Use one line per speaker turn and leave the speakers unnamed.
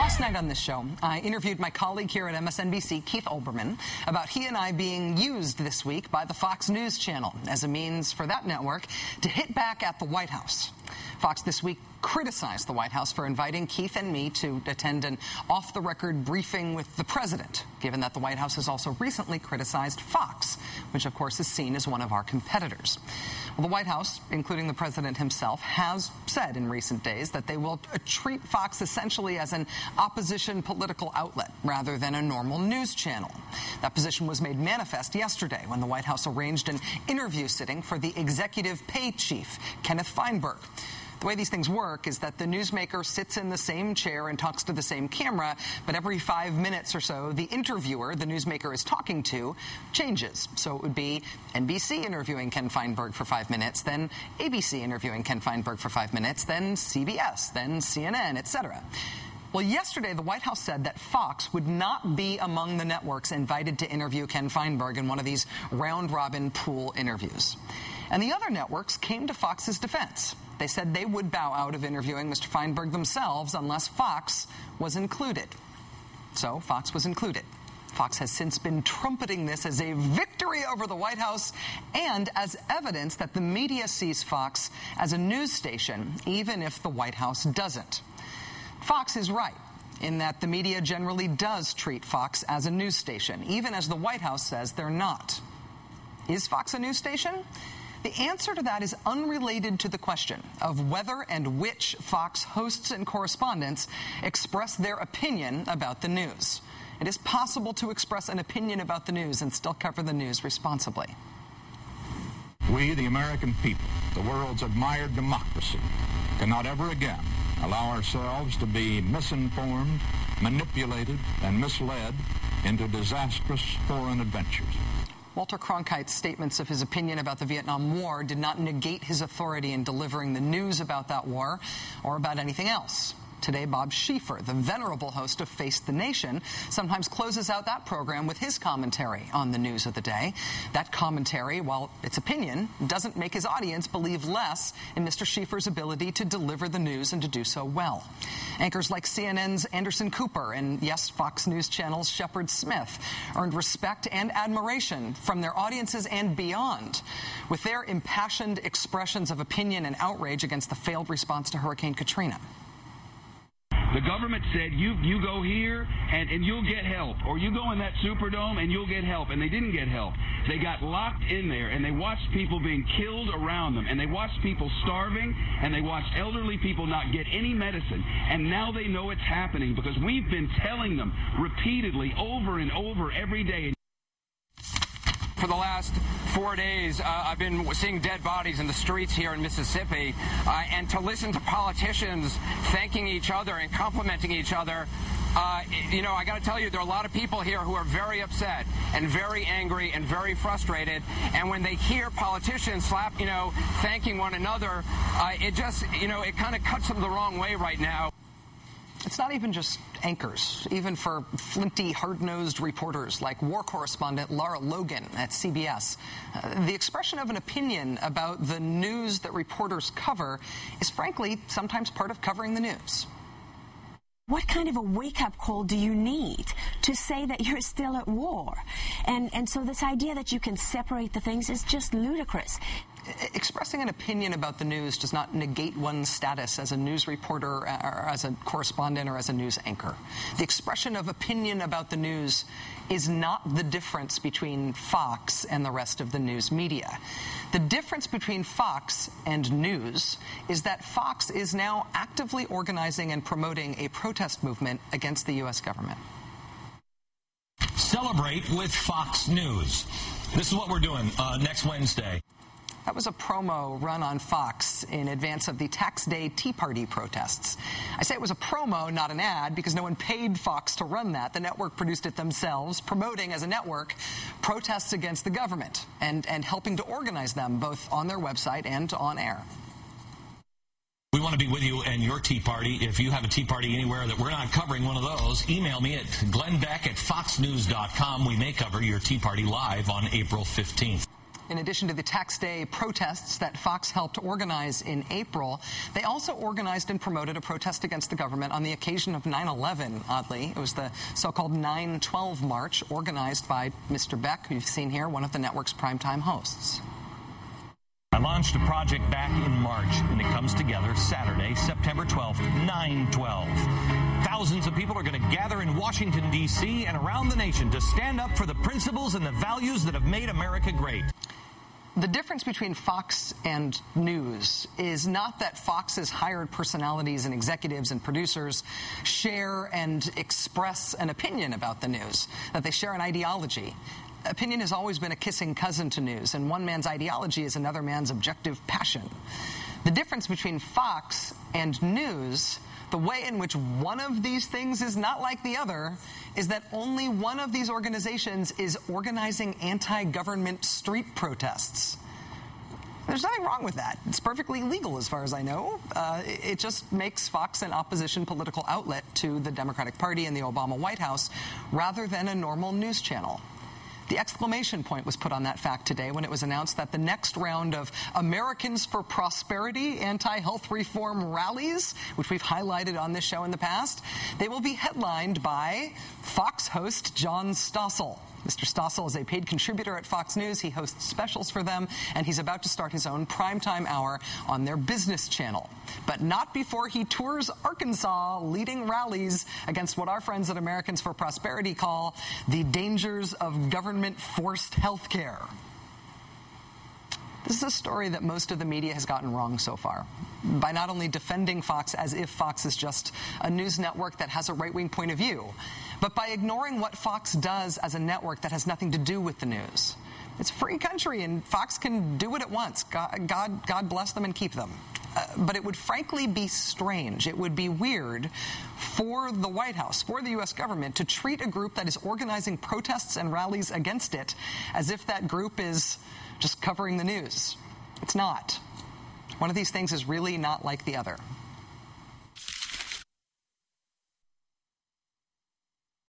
Last night on this show, I interviewed my colleague here at MSNBC, Keith Olbermann, about he and I being used this week by the Fox News channel as a means for that network to hit back at the White House. Fox this week criticized the White House for inviting Keith and me to attend an off-the-record briefing with the president, given that the White House has also recently criticized Fox, which of course is seen as one of our competitors. Well, the White House, including the president himself, has said in recent days that they will treat Fox essentially as an opposition political outlet rather than a normal news channel. That position was made manifest yesterday when the White House arranged an interview sitting for the executive pay chief, Kenneth Feinberg. The way these things work is that the newsmaker sits in the same chair and talks to the same camera, but every 5 minutes or so, the interviewer the newsmaker is talking to changes. So it would be NBC interviewing Ken Feinberg for 5 minutes, then ABC interviewing Ken Feinberg for 5 minutes, then CBS, then CNN, etc. Well, yesterday, the White House said that Fox would not be among the networks invited to interview Ken Feinberg in one of these round-robin pool interviews. And the other networks came to Fox's defense. They said they would bow out of interviewing Mr. Feinberg themselves unless Fox was included. So Fox was included. Fox has since been trumpeting this as a victory over the White House and as evidence that the media sees Fox as a news station, even if the White House doesn't. Fox is right in that the media generally does treat Fox as a news station, even as the White House says they're not. Is Fox a news station? The answer to that is unrelated to the question of whether and which Fox hosts and correspondents express their opinion about the news. It is possible to express an opinion about the news and still cover the news responsibly.
We, the American people, the world's admired democracy, cannot ever again allow ourselves to be misinformed, manipulated, and misled into disastrous foreign adventures.
Walter Cronkite's statements of his opinion about the Vietnam War did not negate his authority in delivering the news about that war or about anything else. Today, Bob Schieffer, the venerable host of Face the Nation, sometimes closes out that program with his commentary on the news of the day. That commentary, while it's opinion, doesn't make his audience believe less in Mr. Schieffer's ability to deliver the news and to do so well. Anchors like CNN's Anderson Cooper and, yes, Fox News Channel's Shepard Smith earned respect and admiration from their audiences and beyond, with their impassioned expressions of opinion and outrage against the failed response to Hurricane Katrina.
The government said, you go here and you'll get help, or you go in that Superdome and you'll get help, and they didn't get help. They got locked in there, and they watched people being killed around them, and they watched people starving, and they watched elderly people not get any medicine, and now they know it's happening because we've been telling them repeatedly over and over every day.
For the last 4 days, I've been seeing dead bodies in the streets here in Mississippi, and to listen to politicians thanking each other and complimenting each other, I got to tell you, there are a lot of people here who are very upset and very angry and very frustrated, and when they hear politicians thanking one another, it just, it kind of cuts them the wrong way right now.
It's not even just anchors, even for flinty, hard-nosed reporters like war correspondent Lara Logan at CBS. The expression of an opinion about the news that reporters cover is, frankly, sometimes part of covering the news.
What kind of a wake-up call do you need to say that you're still at war? And so this idea that you can separate the things is just ludicrous.
Expressing an opinion about the news does not negate one's status as a news reporter or as a correspondent or as a news anchor. The expression of opinion about the news is not the difference between Fox and the rest of the news media. The difference between Fox and news is that Fox is now actively organizing and promoting a protest movement against the U.S. government.
Celebrate with Fox News. This is what we're doing next Wednesday.
That was a promo run on Fox in advance of the Tax Day Tea Party protests. I say it was a promo, not an ad, because no one paid Fox to run that. The network produced it themselves, promoting as a network protests against the government and helping to organize them both on their website and on air.
We want to be with you and your Tea Party. If you have a Tea Party anywhere that we're not covering one of those, email me at glennbeck@foxnews.com. We may cover your Tea Party live on April 15th.
In addition to the tax day protests that Fox helped organize in April, they also organized and promoted a protest against the government on the occasion of 9/11, oddly. It was the so-called 9/12 march organized by Mr. Beck, who you've seen here, one of the network's primetime hosts.
I launched a project back in March, and it comes together Saturday, September 12th, 9/12. Thousands of people are going to gather in Washington, D.C. and around the nation to stand up for the principles and the values that have made America great.
The difference between Fox and News is not that Fox's hired personalities and executives and producers share and express an opinion about the news, that they share an ideology. Opinion has always been a kissing cousin to news, and one man's ideology is another man's objective passion. The difference between Fox and News, the way in which one of these things is not like the other, is that only one of these organizations is organizing anti-government street protests. There's nothing wrong with that. It's perfectly legal as far as I know. It just makes Fox an opposition political outlet to the Democratic Party and the Obama White House rather than a normal news channel. The exclamation point was put on that fact today when it was announced that the next round of Americans for Prosperity anti-health reform rallies, which we've highlighted on this show in the past, they will be headlined by Fox host John Stossel. Mr. Stossel is a paid contributor at Fox News. He hosts specials for them, and he's about to start his own primetime hour on their business channel. But not before he tours Arkansas, leading rallies against what our friends at Americans for Prosperity call the dangers of government-forced health care. This is a story that most of the media has gotten wrong so far, by not only defending Fox as if Fox is just a news network that has a right-wing point of view, but by ignoring what Fox does as a network that has nothing to do with the news. It's a free country, and Fox can do what it wants. God bless them and keep them. But it would frankly be strange. It would be weird for the White House, for the U.S. government, to treat a group that is organizing protests and rallies against it as if that group is just covering the news. It's not. One of these things is really not like the other.